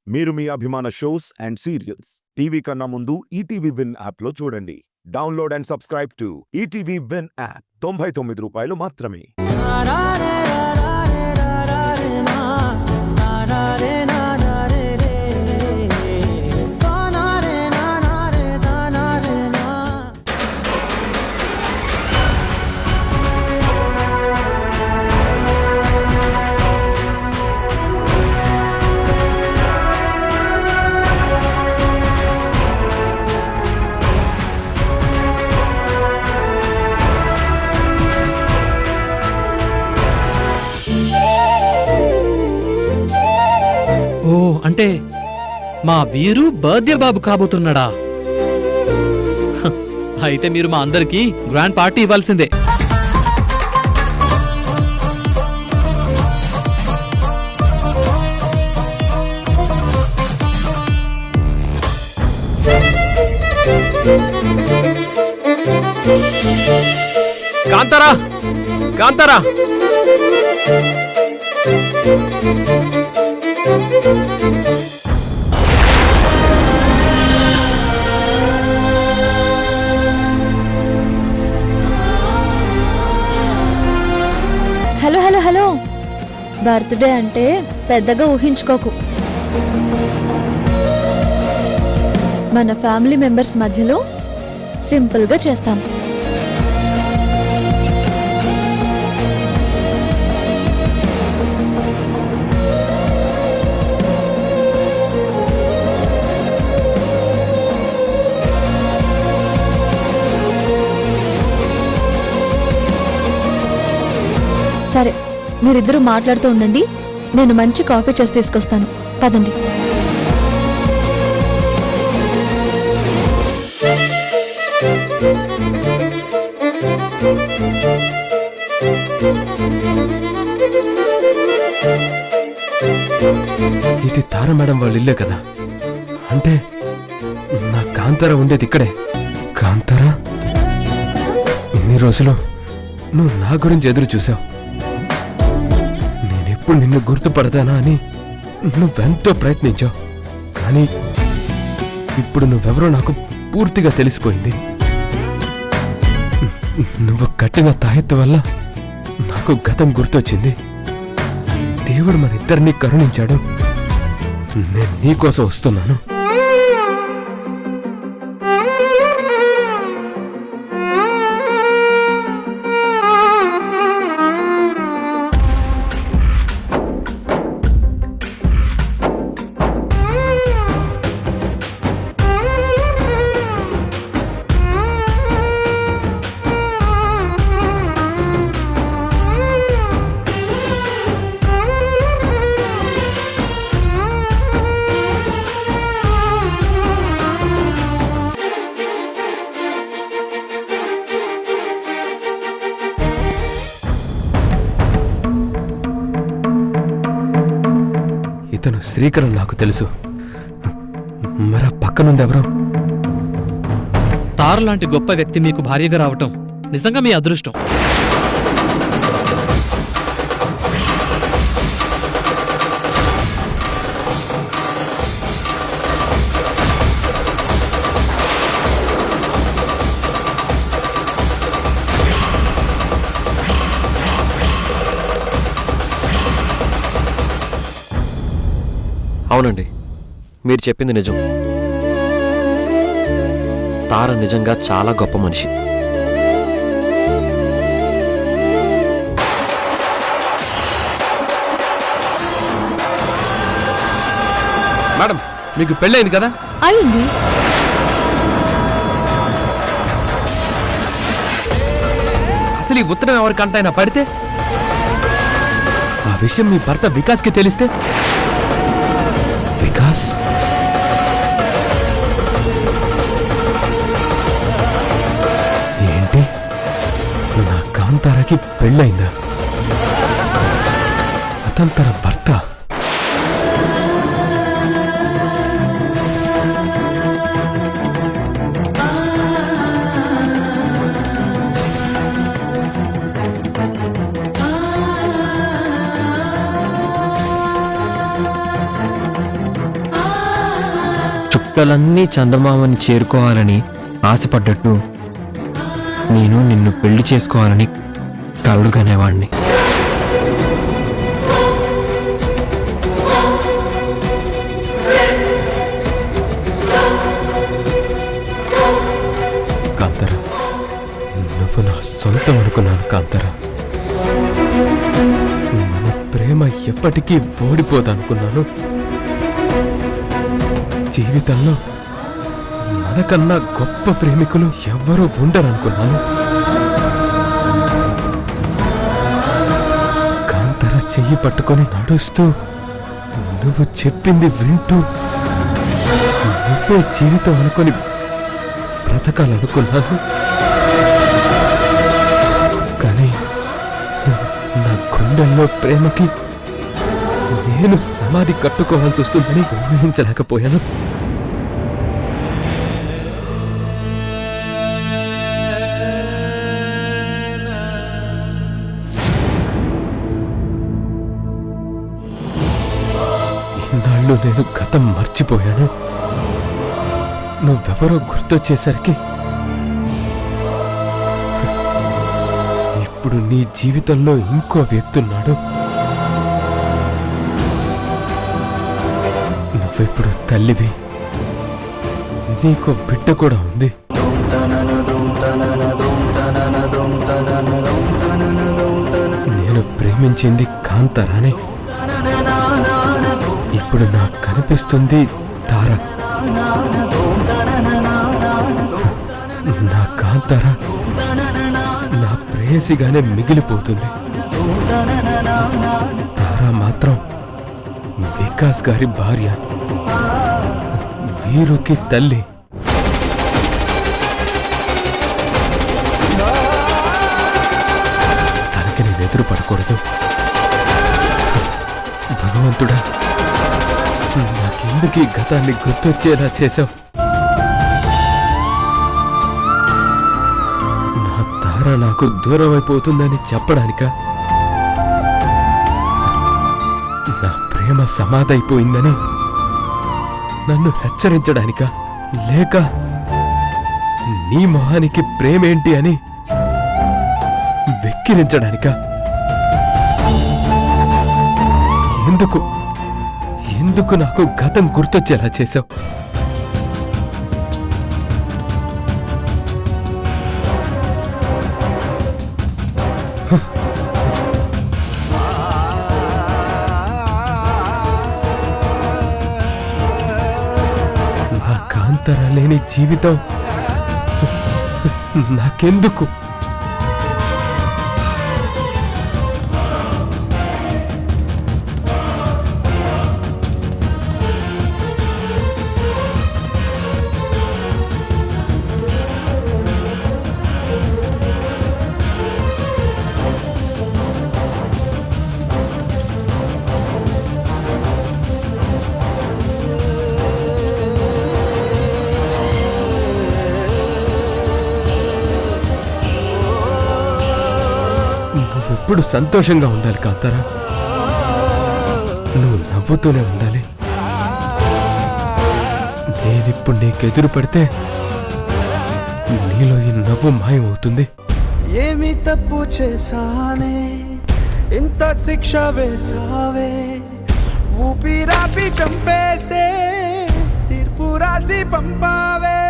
మీరు మీ అభిమాన shows and serials TV కన్నా ముందు ఈటీవీ విన్ యాప్లో చూడండి. Download and subscribe to ETV win app. 99 రూపాయలు మాత్రమే. ఓ అంటే మా వీరు బర్త్డే బాబు కాబోతున్నాడా? అయితే మీరు మా అందరికీ గ్రాండ్ పార్టీ ఇవ్వాల్సిందే. Kantara, Kantara, hello hello hello, birthday అంటే పెద్దగా ఊహించుకోకు. మన ఫ్యామిలీ మెంబర్స్ మధ్యలో సింపుల్గా చేస్తాం. సరే, మీరిద్దరూ మాట్లాడుతూ ఉండండి, నేను మంచి కాఫీ చేసి తీసుకొస్తాను. పదండి. ఇది తార మేడం వాళ్ళ ఇల్లే కదా? అంటే నా కాంతారా ఉండేది ఇక్కడే. కాంతారా, ఇన్ని రోజులు నువ్వు నా గురించి ఎదురు చూసావు. నేనెప్పుడు నిన్ను గుర్తుపడతానా అని నువ్వెంతో ప్రయత్నించావు. కానీ ఇప్పుడు నువ్వెవరో నాకు పూర్తిగా తెలిసిపోయింది. నువ్వు కట్టిన తాయెత్తు వల్ల నాకు గతం గుర్తొచ్చింది. దేవుడు మన ఇద్దరినీ కరుణించాడు. నేను నీకోసం వస్తున్నాను. ఇతను శ్రీకరం నాకు తెలుసు. మరి పక్కనుందెవరో? తార లాంటి గొప్ప వ్యక్తి మీకు భార్యగా రావటం నిజంగా మీ అదృష్టం. అవునండి, మీరు చెప్పింది నిజం. తార నిజంగా చాలా గొప్ప మనిషి. మేడం, మీకు పెళ్ళైంది కదా? అయింది. అసలు ఈ ఉత్తరం ఎవరికంటైనా పడితే, ఆ విషయం మీ భర్త వికాస్కి తెలిస్తే? వికాస్ ఏంటి? నా కాంతారాకి పెళ్ళైందా? అతను తన భర్త. చుక్కలన్నీ చందమామని చేరుకోవాలని ఆశపడ్డట్టు నేను నిన్ను పెళ్లి చేసుకోవాలని కలలు కనేవాణ్ణి. కాంతార, నువ్వు నా సొంతం అనుకున్నాను కాంతార. మన ప్రేమ ఎప్పటికీ ఓడిపోదనుకున్నాను. జీవితంలో మనకన్నా గొప్ప ప్రేమికులు ఎవ్వరూ ఉండరనుకున్నాను. కాంతార చెయ్యి పట్టుకొని నడుస్తూ, నువ్వు చెప్పింది వింటూ, నువ్వే జీవితం అనుకొని బ్రతకాలనుకున్నాను. కానీ నా గుండెల్లో ప్రేమకి నేను సమాధి కట్టుకోవాల్సి వస్తుందని ఊహించలేకపోయాను. ఇన్నాళ్ళు నేను గతం మర్చిపోయాను. నువ్వెవరో గుర్తొచ్చేసరికి ఇప్పుడు నీ జీవితంలో ఇంకో వ్యక్తి ఉన్నాడు. నువ్విప్పుడు తల్లివి, నీకో బిడ్డ కూడా ఉంది. నేను ప్రేమించింది కాంతారానే. ఇప్పుడు నాకు కనిపిస్తుంది తార. నా కాంతార నా ప్రేయసిగానే మిగిలిపోతుంది. తార మాత్రం వికాస్ గారి భార్య, వీరుకి తల్లి. తనకి నేను ఎదురు పడకూడదు. భగవంతుడా, నాకెందుకు ఈ గతాన్ని గుర్తొచ్చేలా చేశావు? నా తార నాకు దూరం అయిపోతుందని చెప్పడానికా? నా ప్రేమ సమాధైపోయిందని నన్ను హెచ్చరించడానికా? లేక నీ మొహానికి ప్రేమేంటి అని వెక్కిరించడానికా? ఎందుకు ఎందుకు నాకు గతం గుర్తొచ్చేలా చేశావు? నా కాంతార లేని జీవితం నాకెందుకు? నువ్వెప్పుడు సంతోషంగా ఉండాలి కాంతారా. నువ్వు నవ్వుతూనే ఉండాలి. నేనిప్పుడు నీకెదురు పడితే నీలో ఈ నవ్వు మాయమవుతుంది. ఏమి తప్పు చేశానే, ఇంత శిక్ష వేసావే, ఊపిరాపి చంపేసే, తీర్పు రాసి పంపావే.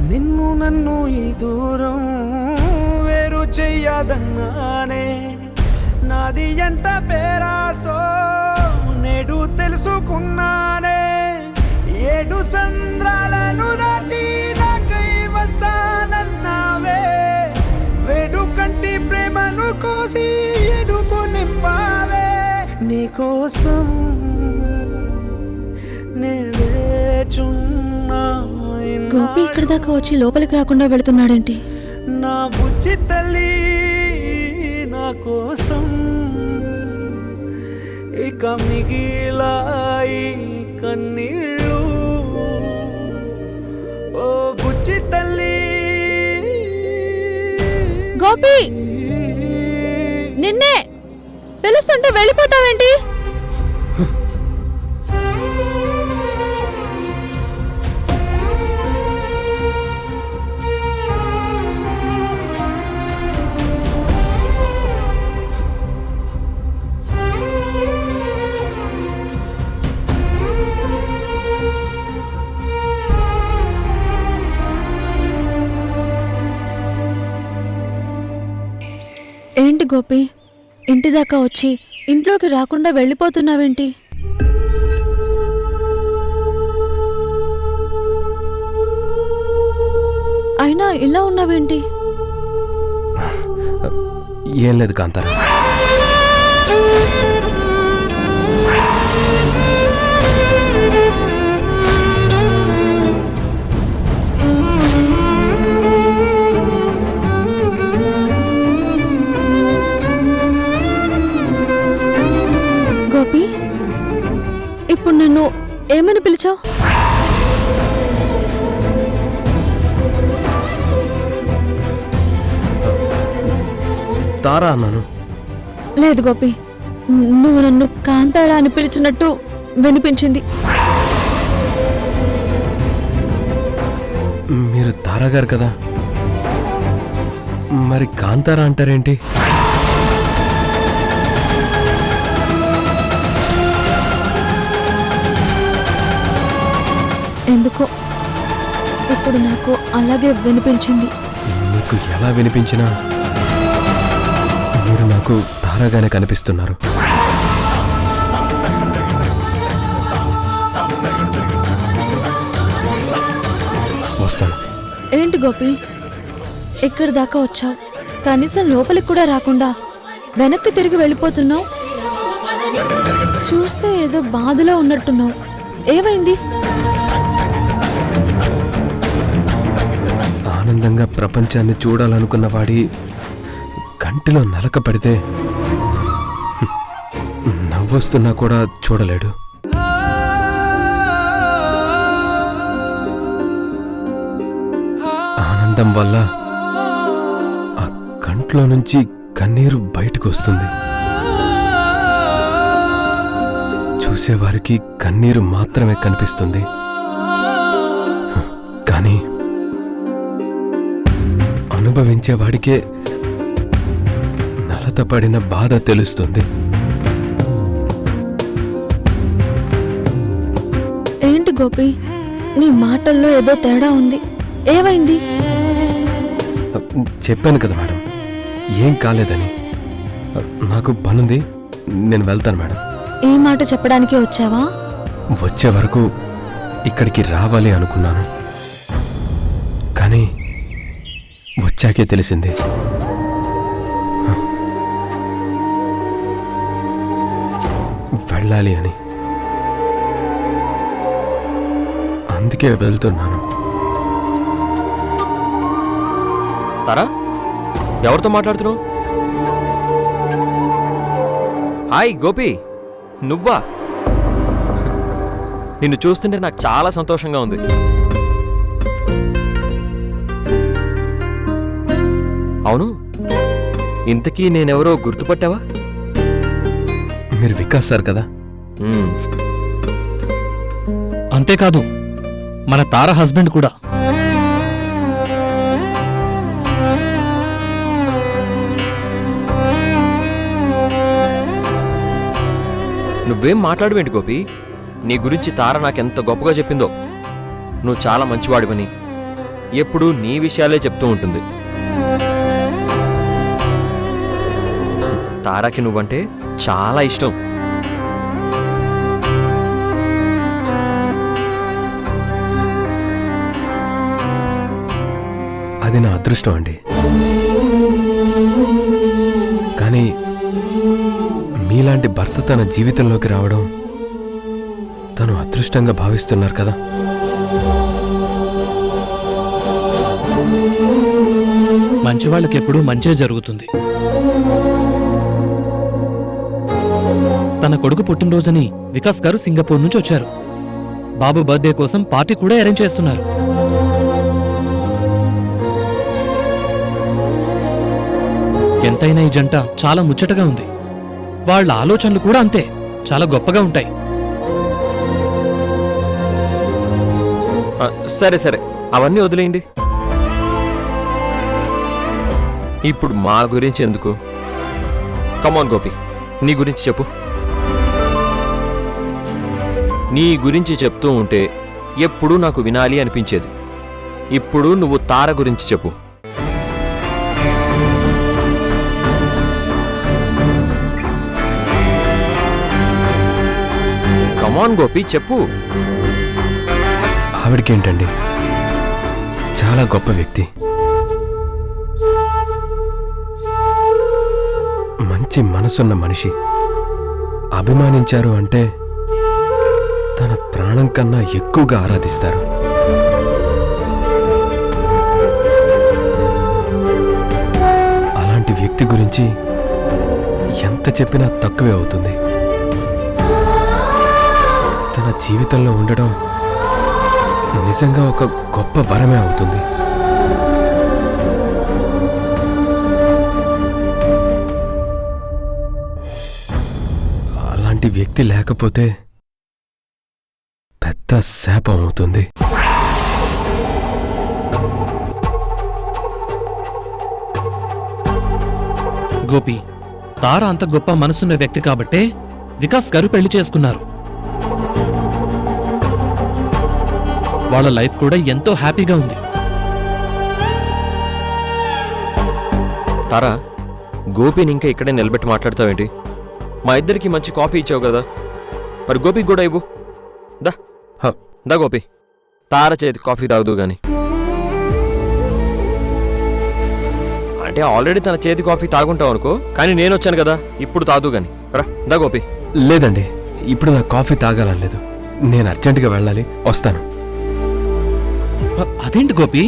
నిన్ను నన్ను ఈ దూరం వేరు చెయ్యదన్నానే, నాది ఎంత పేరాసో నేడు తెలుసుకున్నానే. 7 సంద్రాలను దాటి నాకై వస్తానన్నావే, వేడు కంటి ప్రేమను కోసి ఎడుపు నింపావే. నీకోసం గోపి ఇక్కడి దాకా వచ్చి లోపలికి రాకుండా వెళుతున్నాడేంటి? నా బుజ్జి తల్లి నా కోసం ఇక మిగిలాయి కన్నీళ్ళు. ఓ బుజ్జి తల్లి. గోపి, నిన్నే పిలుస్తుంటే వెళ్ళిపోతావేంటి? ఏంటి గోపి, ఇంటి దాకా వచ్చి ఇంట్లోకి రాకుండా వెళ్ళిపోతున్నావేంటి? అయినా ఇలా ఉన్నావేంటి? ఏం లేదు కాంతారా. గోపి, ఇప్పుడు నన్ను ఏమని పిలిచావు? తారా అన్నాను. లేదు గోపి, నువ్వు నన్ను కాంతారా అని పిలిచినట్టు వినిపించింది. మీరు తారా గారు కదా, మరి కాంతారా అంటారేంటి? ఎందుకో ఇప్పుడు నాకు అలాగే వినిపించింది. మీకు ఎలా వినిపించినా మీరు నాకు తారాగానే కనిపిస్తున్నారు. వస్తాను. ఏంటి గోపి, ఇక్కడి దాకా వచ్చావు, కనీసం లోపలికి కూడా రాకుండా వెనక్కి తిరిగి వెళ్ళిపోతున్నావు. చూస్తే ఏదో బాధలో ఉన్నట్టున్నావు. ఏమైంది? ఆనందంగా ప్రపంచాన్ని చూడాలనుకున్న వాడి కంటిలో నలక పడితే నవ్వొస్తున్నా కూడా చూడలేడు. ఆనందం వల్ల ఆ కంట్లో నుంచి కన్నీరు బయటకు వస్తుంది. చూసేవారికి కన్నీరు మాత్రమే కనిపిస్తుంది, కానీ అనుభవించేవాడికే నలత పడిన బాధ తెలుస్తుంది. ఏంటి గోపి, నీ మాటల్లో ఏదో తేడా ఉంది. ఏమైంది? చెప్పాను కదా మేడం, ఏం కాలేదని. నాకు పనుంది, నేను వెళ్తాను మేడం. ఏ మాట చెప్పడానికి వచ్చావా? వచ్చే వరకు ఇక్కడికి రావాలి అనుకున్నాను, కానీ వచ్చాకే తెలిసింది వెళ్ళాలి అని. అందుకే వెళ్తున్నాను. తారా, ఎవరితో మాట్లాడుతున్నావు? హాయ్ గోపి, నువ్వా? నిన్ను చూస్తుంటే నాకు చాలా సంతోషంగా ఉంది. అవును, ఇంతకీ నేనెవరో గుర్తుపట్టావా? మీరు వికాస్ సార్ కదా? అంతేకాదు, మన తార హస్బెండ్ కూడా. నువ్వేం మాట్లాడువేంటి గోపి? నీ గురించి తార నాకెంత గొప్పగా చెప్పిందో. నువ్వు చాలా మంచివాడివని ఎప్పుడూ నీ విషయాలే చెప్తూ ఉంటుంది. తారాకి నువ్వంటే చాలా ఇష్టం. అది నా అదృష్టం అండి. కానీ మీలాంటి భర్త తన జీవితంలోకి రావడం తను అదృష్టంగా భావిస్తున్నారు కదా. మంచి వాళ్ళకి ఎప్పుడూ మంచే జరుగుతుంది. తన కొడుకు పుట్టినరోజుని వికాస్ గారు సింగపూర్ నుంచి వచ్చారు. బాబు బర్త్డే కోసం పార్టీ కూడా అరేంజ్ చేస్తున్నారు. ఎంతైనా ఈ జంట చాలా ముచ్చటగా ఉంది. వాళ్ళ ఆలోచనలు కూడా అంతే, చాలా గొప్పగా ఉంటాయి. సరే సరే, అవన్నీ వదిలేయండి. ఇప్పుడు మా గురించి ఎందుకు? కమాన్ గోపి, నీ గురించి చెప్పు. నీ గురించి చెప్తూ ఉంటే ఎప్పుడూ నాకు వినాలి అనిపించేది. ఇప్పుడు నువ్వు తార గురించి చెప్పు. కమాన్ గోపి, చెప్పు. ఆవిడకేంటండి, చాలా గొప్ప వ్యక్తి, మంచి మనసున్న మనిషి. అభిమానించారు అంటే తన ప్రాణం కన్నా ఎక్కువగా ఆరాధిస్తారు. అలాంటి వ్యక్తి గురించి ఎంత చెప్పినా తక్కువే అవుతుంది. తన జీవితంలో ఉండడం నిజంగా ఒక గొప్ప వరమే అవుతుంది. అలాంటి వ్యక్తి లేకపోతే పెద్ద శాపం అవుతుంది. గోపి, తార అంత గొప్ప మనసున్న వ్యక్తి కాబట్టే వికాస్ గారు పెళ్లి చేసుకున్నారు. వాళ్ళ లైఫ్ కూడా ఎంతో హ్యాపీగా ఉంది. తారా, గోపిని ఇంకా ఇక్కడే నిలబెట్టి మాట్లాడతావేంటి? మా ఇద్దరికి మంచి కాఫీ ఇచ్చావు కదా, మరి గోపికి కూడా ఇవ్వు. దా హ. దా గోపి, తార చేతి కాఫీ తాగుదు గాని. అంటే ఆల్రెడీ తన చేతి కాఫీ తాగుంటావు అనుకో, కానీ నేను వచ్చాను కదా, ఇప్పుడు తాదు గాని. రా, దా గోపి. లేదండి, ఇప్పుడు నాకు కాఫీ తాగాలని లేదు. నేను అర్జెంటుగా వెళ్ళాలి, వస్తాను. అదేంటి గోపి,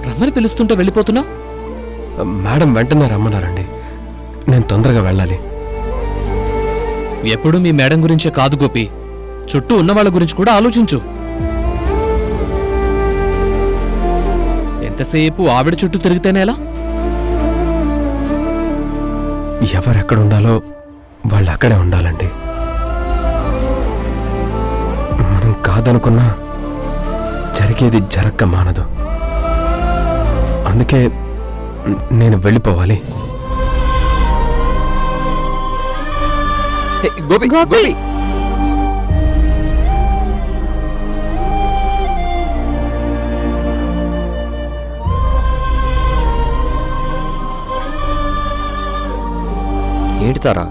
రమ్మని పిలుస్తుంటే వెళ్ళిపోతున్నావు? మేడం వెంటనే రమ్మన్నారండి, నేను తొందరగా వెళ్ళాలి. ఎప్పుడు మీ మేడం గురించే కాదు గోపి, చుట్టూ ఉన్న వాళ్ళ గురించి కూడా ఆలోచించు. ఎంతసేపు ఆవిడ చుట్టూ తిరిగితేనే ఎలా? ఎవరెక్కడ ఉండాలో వాళ్ళు అక్కడే ఉండాలండి. మనం కాదనుకున్నా జరిగేది జరక్క మానదు. అందుకే నేను వెళ్ళిపోవాలి. హే, గోపి గోపి! గోపి ఏంటి తారా,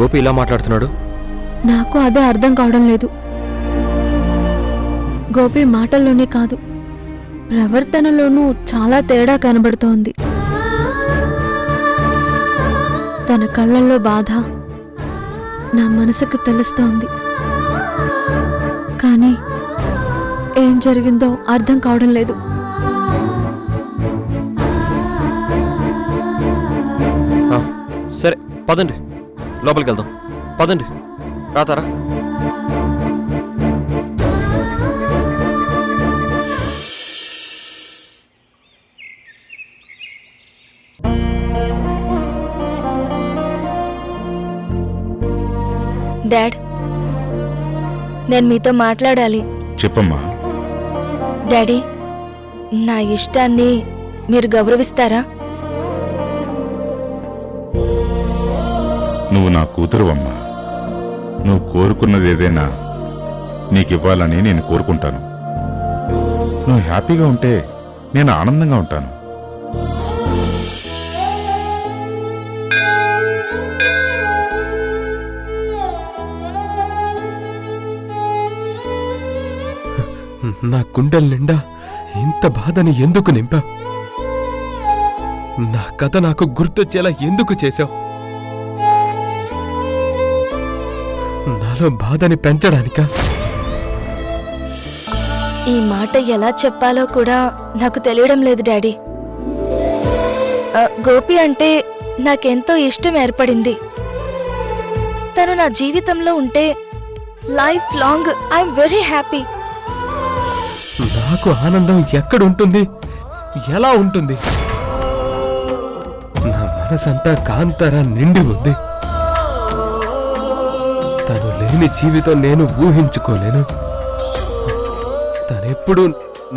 గోపి ఇలా మాట్లాడుతున్నాడు? నాకు అదే అర్థం కావడం లేదు. గోపి మాటల్లోనే కాదు, ప్రవర్తనలోనూ చాలా తేడా కనబడుతోంది. తన కళ్ళల్లో బాధ నా మనసుకు తెలుస్తోంది. కానీ ఏం జరిగిందో అర్థం కావడం లేదు. ఆ, సరే పదండి, లోపలికి వెళ్దాం. పదండి, రాతారా. డాడ్, నేను మీతో మాట్లాడాలి. చెప్పమ్మా. డాడీ, నా ఇష్టాన్ని మీరు గౌరవిస్తారా? నువ్వు నా కూతురువమ్మా. నువ్వు కోరుకున్నది ఏదైనా నీకివ్వాలని నేను కోరుకుంటాను. నువ్వు హ్యాపీగా ఉంటే నేను ఆనందంగా ఉంటాను. నా గుండెల నిండా ఇంత బాధని ఎందుకు నింపా? నా కథ నాకు గుర్తొచ్చేలా ఎందుకు చేశావు? నాలో బాధని పెంచడానికా? ఈ మాట ఎలా చెప్పాలో కూడా నాకు తెలియడం లేదు డాడీ. గోపి అంటే నాకెంతో ఇష్టం ఏర్పడింది. తను నా జీవితంలో ఉంటే life long I'm very happy. నాకు ఆనందం ఎక్కడుంటుంది? ఎలా ఉంటుంది? నా మనసంతా కాంతారా నిండి ఉంది. తను లేని జీవితం నేను ఊహించుకోలేను. తనెప్పుడు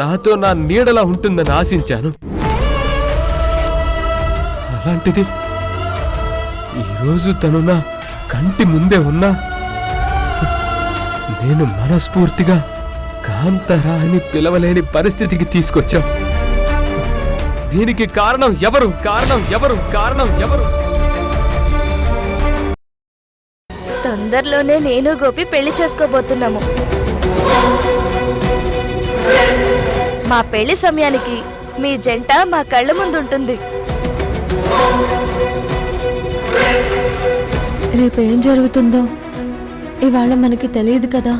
నాతో నా నీడలా ఉంటుందని ఆశించాను. అలాంటిది ఈరోజు తను నా కంటి ముందే ఉన్నా నేను మనస్ఫూర్తిగా కాంతారా అని పిలవలేని పరిస్థితికి తీసుకొచ్చా. దీనికి కారణం ఎవరు? కారణం ఎవరు? కారణం ఎవరు? తొందరలోనే నేను గోపి పెళ్లి చేసుకోబోతున్నాము. మా పెళ్లి సమయానికి మీ జంట మా కళ్ళ ముందుంటుంది. రేపేం జరుగుతుందో ఇవాళ మనకి తెలియదు కదా.